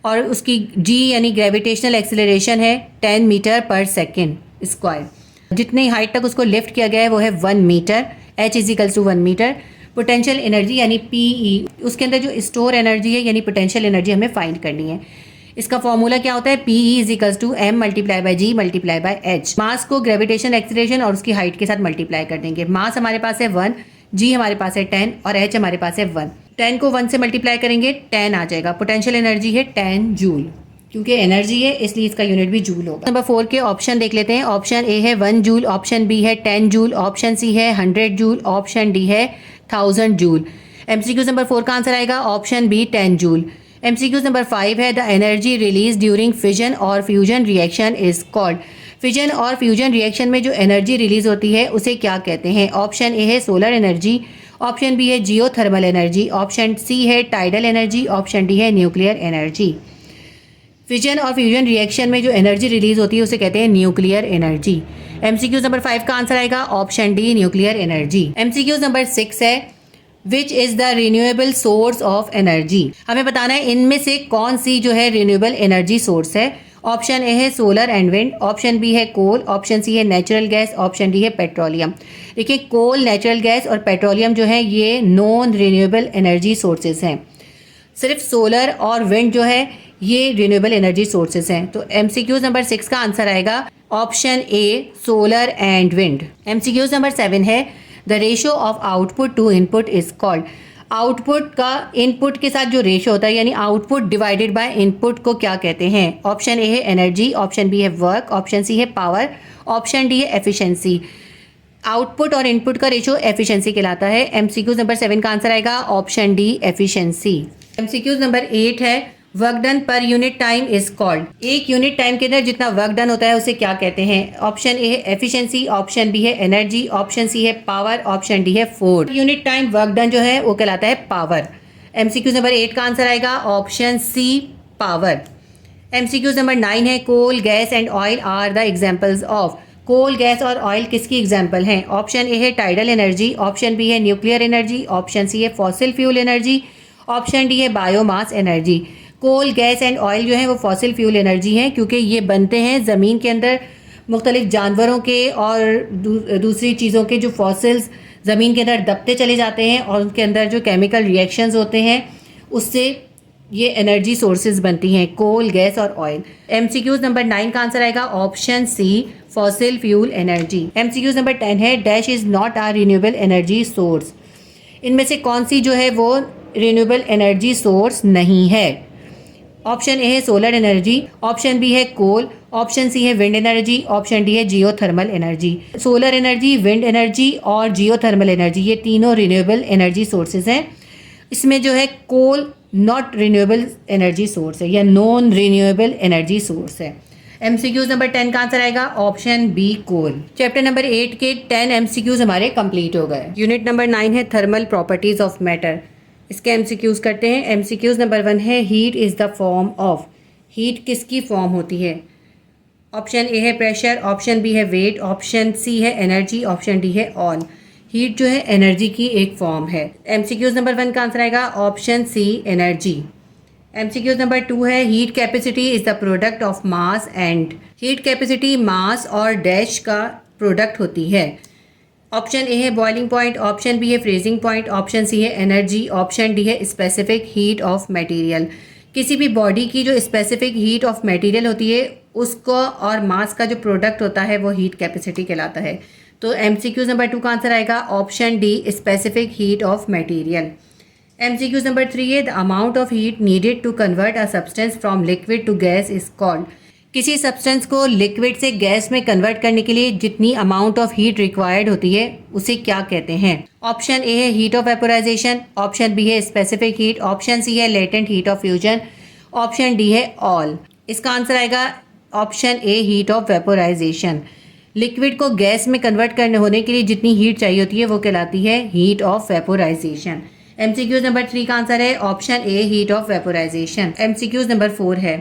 और उसकी g यानी ग्रेविटेशनल एक्सेलरेशन है 10 मीटर पर सेकेंड स्क्वायर। जितनी हाइट तक उसको लिफ्ट किया गया है वो है 1 metre, h is equals to 1 metre. Potential energy यानी PE, उसके अंदर जो स्टोर एनर्जी है यानी पोटेंशियल एनर्जी हमें फाइंड करनी है। इसका फॉर्मूला क्या होता है, PE is equals to M multiply by G multiply by H। Mass को ग्रेविटेशनल एक्सेलरेशन और उसकी हाइट के साथ मल्टीप्लाई कर देंगे। मास हमारे पास है 1, G हमारे पास है 10 और H हमारे पास है 1। 10 को 1 से मल्टीप्लाई करेंगे 10 आ जाएगा। पोटेंशियल एनर्जी है 10 जूल, क्योंकि एनर्जी है इसलिए इसका यूनिट भी जूल होगा। नंबर 4 के ऑप्शन देख लेते हैं। ऑप्शन ए है 1 जूल, ऑप्शन बी है 10 जूल, ऑप्शन सी है 100 जूल, ऑप्शन डी है 1000 जूल। एमसीक्यू नंबर 4 का आंसर आएगा option B 10 joule. MCQ number 5 है the energy release during fission और fusion reaction is called. Fission और फ्यूजन रिएक्शन में जो एनर्जी रिलीज होती है उसे क्या कहते हैं। ऑप्शन ए है सोलर एनर्जी, ऑप्शन बी है जियोथर्मल एनर्जी, ऑप्शन सी है टाइडल एनर्जी, ऑप्शन डी है न्यूक्लियर एनर्जी। फिजन और फ्यूजन रिएक्शन में जो एनर्जी रिलीज होती है उसे कहते हैं न्यूक्लियर एनर्जी। एमसीक्यू नंबर 5 का आंसर आएगा option D nuclear energy. MCQ number 6 है which is the renewable source of energy. हमें बताना है इनमें से कौन सी जो है रिन्यूएबल एनर्जी सोर्स है। ऑप्शन ए है solar and wind, option B है कोल, ऑप्शन सी है नेचुरल गैस, ऑप्शन डी है पेट्रोलियम। देखिए कोल, नेचुरल गैस और पेट्रोलियम जो है ये नॉन रिन्यूएबल एनर्जी सोर्सेज हैं। सिर्फ सोलर और विंड जो है ये रिन्यूएबल एनर्जी सोर्सेज हैं। तो एमसीक्यूज नंबर 6 का आंसर आएगा option A solar and wind. MCQs number 7 है the ratio of output to input is called. Output का इनपुट के साथ जो रेशियो होता है यानी आउटपुट डिवाइडेड बाय इनपुट को क्या कहते हैं। ऑप्शन ए है एनर्जी, ऑप्शन बी है वर्क, ऑप्शन सी है पावर, ऑप्शन डी है एफिशिएंसी। आउटपुट और इनपुट का रेशियो एफिशिएंसी कहलाता है। एमसीक्यूज नंबर 7 का आंसर आएगा option D efficiency. MCQs number 8 है work done per unit time is called. एक यूनिट टाइम के अंदर जितना वर्क डन होता है उसे क्या कहते हैं। ऑप्शन ए है एफिशिएंसी, ऑप्शन बी है एनर्जी, ऑप्शन सी है पावर, ऑप्शन डी है force. Unit time work done जो है वो कहलाता है पावर। एमसीक्यूज नंबर 8 का आंसर आएगा option C power. MCQs number 9 है coal, gas and oil are the examples of. Coal, gas और ऑयल किसकी एग्जाम्पल हैं। ऑप्शन ए है टाइडल एनर्जी, ऑप्शन बी है न्यूक्लियर एनर्जी, ऑप्शन सी है fossil fuel energy, option D है biomass energy. Coal, gas and oil जो है वो फॉसिल फ्यूल एनर्जी हैं क्योंकि ये बनते हैं ज़मीन के अंदर मुख्तलिफ जानवरों के और दूसरी चीज़ों के जो फॉसिल्स ज़मीन के अंदर दबते चले जाते हैं और उनके अंदर जो केमिकल रिएक्शंस होते हैं उससे ये एनर्जी सोर्सेज बनती हैं, कोल, गैस और ऑयल। एमसीक्यूज नंबर 9 का आंसर आएगा option C fossil fuel energy. MCQs number 10 है dash is not a renewable energy source. इनमें से कौन सी जो है वो रिन्यूएबल एनर्जी सोर्स नहीं है। ऑप्शन ए है सोलर एनर्जी, ऑप्शन बी है कोल, ऑप्शन सी है विंड एनर्जी, ऑप्शन डी है geothermal energy. Solar energy, wind energy और जियोथर्मल एनर्जी ये तीनों रिन्यूएबल एनर्जी सोर्सेज हैं। इसमें जो है कोल नॉट रिन्यूएबल एनर्जी सोर्स है या नॉन रिन्यूएबल एनर्जी सोर्स है। एमसीक्यूज नंबर 10 का आंसर आएगा ऑप्शन बी कोल। चैप्टर नंबर 8 के 10 एमसीक्यूज हमारे कंप्लीट हो गए। यूनिट नंबर 9 है थर्मल प्रॉपर्टीज ऑफ मैटर। इसके एमसीक्यूज करते हैं। एमसीक्यूज नंबर 1 है heat is the form of. Heat किसकी फॉर्म होती है। ऑप्शन ए है प्रेशर, ऑप्शन बी है वेट, ऑप्शन सी है एनर्जी, ऑप्शन डी है ऑल। हीट जो है एनर्जी की एक फॉर्म है। एमसीक्यूज नंबर 1 का आंसर आएगा option C energy. MCQs number 2 है heat capacity is the product of mass and. Heat capacity mass और डैश का प्रोडक्ट होती है। ऑप्शन ए है बॉइलिंग पॉइंट, ऑप्शन बी है फ्रीजिंग पॉइंट, ऑप्शन सी है एनर्जी, ऑप्शन डी है specific heat of material. किसी भी बॉडी की जो स्पेसिफिक हीट ऑफ मटेरियल होती है उसको और मास का जो प्रोडक्ट होता है वो हीट कैपेसिटी कहलाता है। तो MCQ नंबर 2 का आंसर आएगा option D, specific heat of material. MCQ number 3 है, the amount of heat needed to convert a substance from liquid to gas is called. किसी सब्सटेंस को लिक्विड से गैस में कन्वर्ट करने के लिए जितनी अमाउंट ऑफ हीट रिक्वायर्ड होती है उसे क्या कहते हैं? ऑप्शन ए है heat of vaporisation, option B है स्पेसिफिक हीट, ऑप्शन सी है latent heat of fusion, option D है ऑल। इसका आंसर आएगा option A, heat of vaporisation. Liquid को गैस में कन्वर्ट करने होने के लिए जितनी हीट चाहिए होती है वो कहलाती है heat of vaporisation. MCQ number 3 का आंसर है option A, heat of vaporisation. MCQ number 4 है,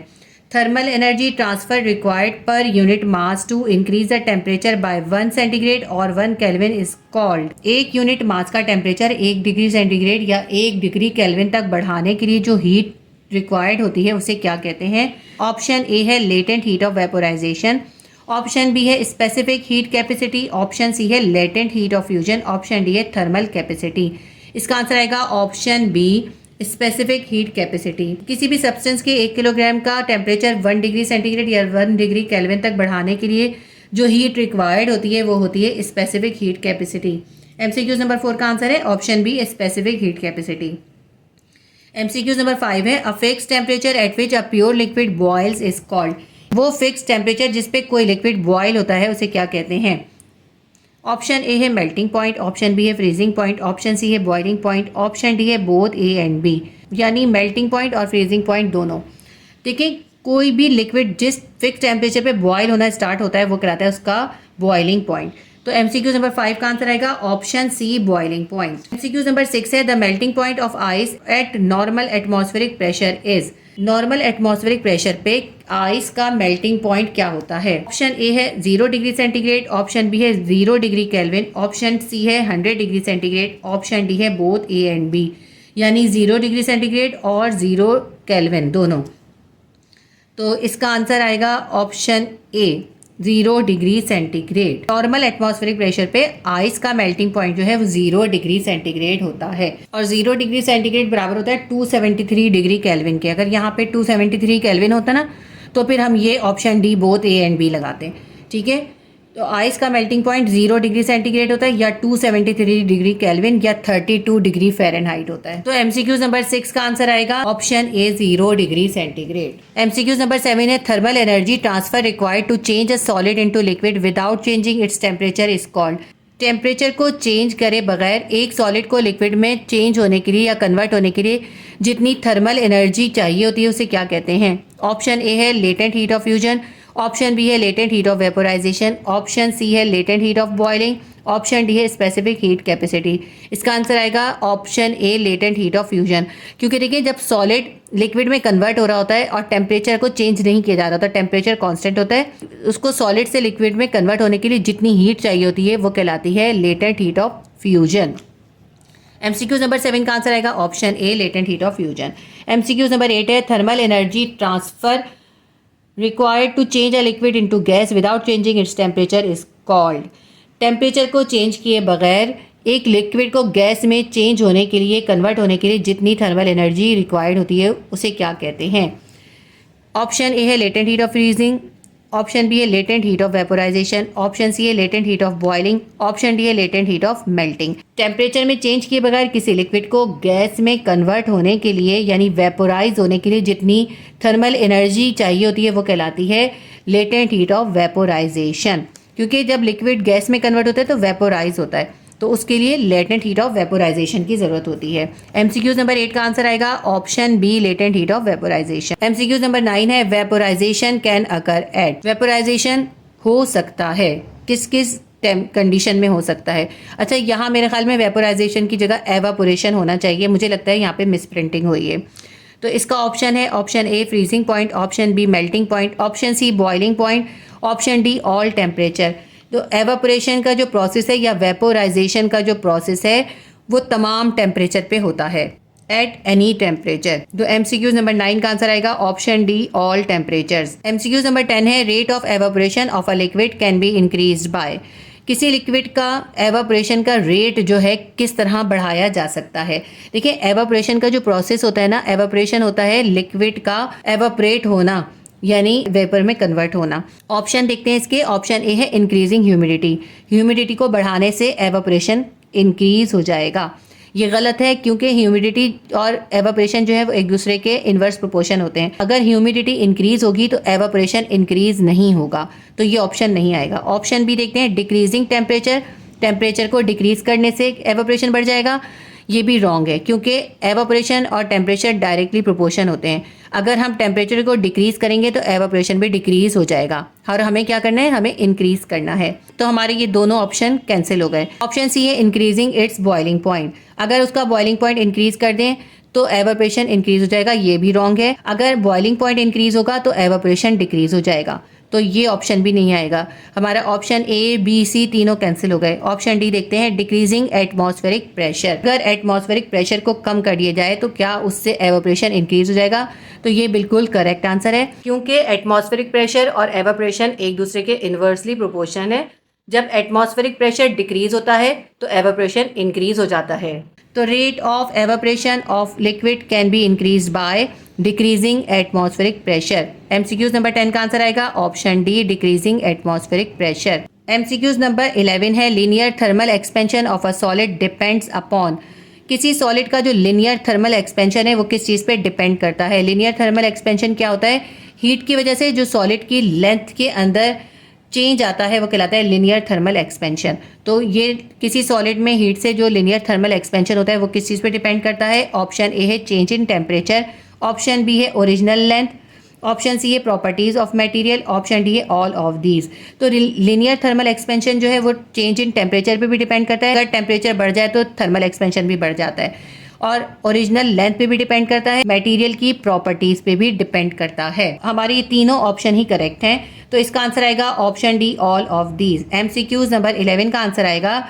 thermal energy transfer required per unit mass to increase the temperature by 1 centigrade और 1 kelvin is called. 1 unit mass का temperature 1 degree centigrade या 1 degree kelvin तक बढ़ाने के लिए जो हीट रिक्वायर्ड होती है उसे क्या कहते हैं? ऑप्शन ए है latent heat of vaporisation, option B है specific heat capacity, option C है latent heat of fusion, option D है थर्मल कैपेसिटी। इसका आंसर आएगा option B, specific heat capacity. किसी भी सब्सटेंस के 1 किलोग्राम का टेम्परेचर 1 डिग्री सेंटीग्रेड या 1 डिग्री केल्विन तक बढ़ाने के लिए जो हीट रिक्वायर्ड होती है वो होती है specific heat capacity. MCQ number 4 का आंसर है option B, specific heat capacity. MCQ number 5 है, a fix temperature at which a pure liquid boils is called. वो फिक्स टेम्परेचर जिस पे कोई लिक्विड बॉयल होता है उसे क्या कहते हैं? ऑप्शन ए है मेल्टिंग पॉइंट, ऑप्शन बी है फ्रीजिंग पॉइंट, ऑप्शन सी है बॉइलिंग पॉइंट, ऑप्शन डी है बोथ ए एंड बी, यानी मेल्टिंग पॉइंट और फ्रीजिंग पॉइंट दोनों। देखिए, कोई भी लिक्विड जिस फिक्स टेम्परेचर पे बॉयल होना स्टार्ट होता है वो कहलाता है उसका बॉइलिंग पॉइंट। तो MCQ नंबर 5 का आंसर आएगा option C, boiling point. MCQ number 6 है, the melting point of ice eight normal atmospheric pressure is. Normal atmospheric pressure पे आइस का मेल्टिंग पॉइंट क्या होता है? ऑप्शन ए है 0 डिग्री सेंटीग्रेड, ऑप्शन बी है 0 डिग्री केल्विन, ऑप्शन सी है 100 degree centigrade, option D है बोथ ए एंड बी, यानी 0 डिग्री सेंटीग्रेड और 0 केल्विन दोनों। तो इसका आंसर आएगा option A, 0 degree centigrade. Normal atmospheric pressure पे आइस का मेल्टिंग पॉइंट जो है वो 0 डिग्री सेंटीग्रेड होता है और 0 डिग्री सेंटीग्रेड बराबर होता है 273 डिग्री केल्विन के। अगर यहाँ पे 273 केल्विन होता ना तो फिर हम ये option D, both A and B लगाते हैं। ठीक है, तो आइस का मेल्टिंग पॉइंट 0 डिग्री सेंटीग्रेड होता है या 273 डिग्री केल्विन या 32 डिग्री फ़ारेनहाइट होता है। तो MCQ नंबर 6 का आंसर आएगा option A, 0 degree centigrade. MCQ number 7 है, thermal energy transfer required to change a solid into liquid without changing its temperature is called. Temperature को चेंज करे बगैर एक सॉलिड को लिक्विड में चेंज होने के लिए या कन्वर्ट होने के लिए जितनी थर्मल एनर्जी चाहिए होती है उसे क्या कहते हैं? ऑप्शन ए है latent heat of fusion, option B है latent heat of vaporisation, option C है latent heat of boiling, option D है स्पेसिफिक हीट कैपेसिटी। इसका आंसर आएगा option A, latent heat of fusion. क्योंकि देखिए, जब सॉलिड लिक्विड में कन्वर्ट हो रहा होता है और टेम्परेचर को चेंज नहीं किया जा रहा होता, टेम्परेचर कांस्टेंट होता है, उसको सॉलिड से लिक्विड में कन्वर्ट होने के लिए जितनी हीट चाहिए होती है वो कहलाती है latent heat of fusion. MCQ number 7 का आंसर आएगा option A, latent heat of fusion. MCQ number 8 है, thermal energy transfer required to change a liquid into gas without changing its temperature is called। Temperature को change किए बगैर एक liquid को gas में change होने के लिए, कन्वर्ट होने के लिए जितनी थर्मल एनर्जी रिक्वायर्ड होती है उसे क्या कहते हैं? ऑप्शन ए है latent heat of freezing, option B है latent heat of vaporisation, option C है latent heat of boiling, option D है latent heat of melting. Temperature में चेंज किए बगैर किसी लिक्विड को गैस में कन्वर्ट होने के लिए यानी वेपोराइज होने के लिए जितनी थर्मल एनर्जी चाहिए होती है वो कहलाती है लेटेंट हीट ऑफ वेपोराइजेशन। क्योंकि जब लिक्विड गैस में कन्वर्ट होता है तो वेपोराइज होता है, तो उसके लिए लेटेंट हीट ऑफ वेपोराइजेशन की ज़रूरत होती है। MCQ नंबर 8 का आंसर आएगा option B, latent heat of vaporisation. MCQ number 9 है, vaporisation can occur at. Vaporisation हो सकता है, किस किस कंडीशन में हो सकता है? अच्छा, यहाँ मेरे ख्याल में वेपोराइजेशन की जगह एवापोरेशन होना चाहिए, मुझे लगता है यहाँ पे मिस प्रिंटिंग हुई है। तो इसका ऑप्शन है option A, freezing point, option B melting point, option C boiling point, option D all temperature. तो एवापोरेशन का जो प्रोसेस है या वेपोराइजेशन का जो प्रोसेस है वो तमाम टेम्परेचर पे होता है, एट एनी टेम्परेचर। तो MCQ नंबर 9 का आंसर आएगा option D, all temperatures. MCQ number 10 है, rate of evaporation of a liquid can be increased by. किसी लिक्विड का एवापोरेशन का रेट जो है किस तरह बढ़ाया जा सकता है? देखिए, एवापोरेशन का जो प्रोसेस होता है ना, एवापोरेशन होता है लिक्विड का एवापोरेट होना यानी वेपर में कन्वर्ट होना। ऑप्शन देखते हैं इसके। ऑप्शन ए है इंक्रीजिंग ह्यूमिडिटी, ह्यूमिडिटी को बढ़ाने से एवापोरेशन इंक्रीज हो जाएगा। ये गलत है क्योंकि ह्यूमिडिटी और एवापोरेशन जो है वो एक दूसरे के इन्वर्स प्रोपोर्शन होते हैं। अगर ह्यूमिडिटी इंक्रीज होगी तो एवापोरेशन इंक्रीज नहीं होगा, तो ये ऑप्शन नहीं आएगा। ऑप्शन बी देखते हैं डिक्रीजिंग टेम्परेचर, टेम्परेचर को डिक्रीज करने से एवापोरेशन बढ़ जाएगा। ये भी रॉन्ग है क्योंकि एवापोरेशन और टेम्परेचर डायरेक्टली प्रोपोर्शन होते हैं। अगर हम टेम्परेचर को डिक्रीज करेंगे तो एवापोरेशन भी डिक्रीज हो जाएगा और हमें क्या करना है, हमें इंक्रीज करना है। तो हमारे ये दोनों ऑप्शन कैंसिल हो गए। ऑप्शन सी है इंक्रीजिंग इट्स बॉइलिंग पॉइंट, अगर उसका बॉइलिंग पॉइंट इंक्रीज कर दें तो एवापोरेशन इंक्रीज हो जाएगा, ये भी रॉन्ग है। अगर बॉइलिंग पॉइंट इंक्रीज होगा तो एवापोरेशन डिक्रीज हो जाएगा, तो ये ऑप्शन भी नहीं आएगा। हमारा ऑप्शन ए बी सी तीनों कैंसिल हो गए। ऑप्शन डी देखते हैं डिक्रीजिंग एटमॉस्फेरिक प्रेशर, अगर एटमॉस्फेरिक प्रेशर को कम कर दिया जाए तो क्या उससे एवापोरेशन इंक्रीज हो जाएगा, तो ये बिल्कुल करेक्ट आंसर है क्योंकि एटमॉस्फेरिक प्रेशर और एवापोरेशन एक दूसरे के इन्वर्सली प्रोपोर्शन है। जब एटमॉस्फेरिक प्रेशर डिक्रीज होता है तो एवापोरेशन इंक्रीज हो जाता है। तो rate of evaporation of liquid can be increase by decreasing atmospheric pressure. MCQs number 10 का आंसर आएगा option D decreasing atmospheric pressure. MCQs number 11 है linear thermal expansion of a solid depends upon, किसी solid का जो linear thermal expansion है वो किस चीज़ पे डिपेंड करता है। लीनियर थर्मल एक्सपेंशन क्या होता है, हीट की वजह से जो सॉलिड की लेंथ के अंदर चेंज आता है वो कहलाता है लीनियर थर्मल एक्सपेंशन। तो ये किसी सॉलिड में हीट से जो लीनियर थर्मल एक्सपेंशन होता है वो किस चीज़ पे डिपेंड करता है। ऑप्शन ए है change in temperature, option B है ओरिजिनल लेंथ, ऑप्शन सी है properties of material, option D है ऑल ऑफ दीज। तो लीनियर थर्मल एक्सपेंशन जो है वो चेंज इन टेम्परेचर पे भी डिपेंड करता है, अगर टेम्परेचर बढ़ जाए तो थर्मल एक्सपेंशन भी बढ़ जाता है, और ओरिजिनल लेंथ पे भी डिपेंड करता है, मटेरियल की प्रॉपर्टीज पे भी डिपेंड करता है। हमारे ये तीनों ऑप्शन ही करेक्ट हैं, तो इसका आंसर आएगा option D all of these. MCQs number 11 का आंसर आएगा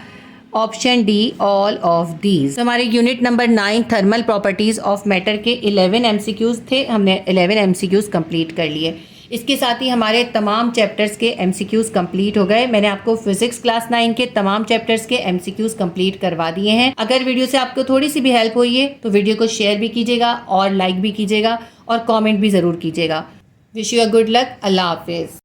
option D all of these. तो हमारे unit number 9 thermal properties of matter के 11 एमसीक्यूज थे, हमने 11 एमसीक्यूज कंप्लीट कर लिए। इसके साथ ही हमारे तमाम चैप्टर्स के एमसीक्यूज कंप्लीट हो गए। मैंने आपको फिजिक्स क्लास 9 के तमाम चैप्टर्स के एमसीक्यूज कंप्लीट करवा दिए हैं। अगर वीडियो से आपको थोड़ी सी भी हेल्प हुई है तो वीडियो को शेयर भी कीजिएगा और लाइक भी कीजिएगा और कमेंट भी ज़रूर कीजिएगा। Wish you a good luck. अल्लाह हाफिज़।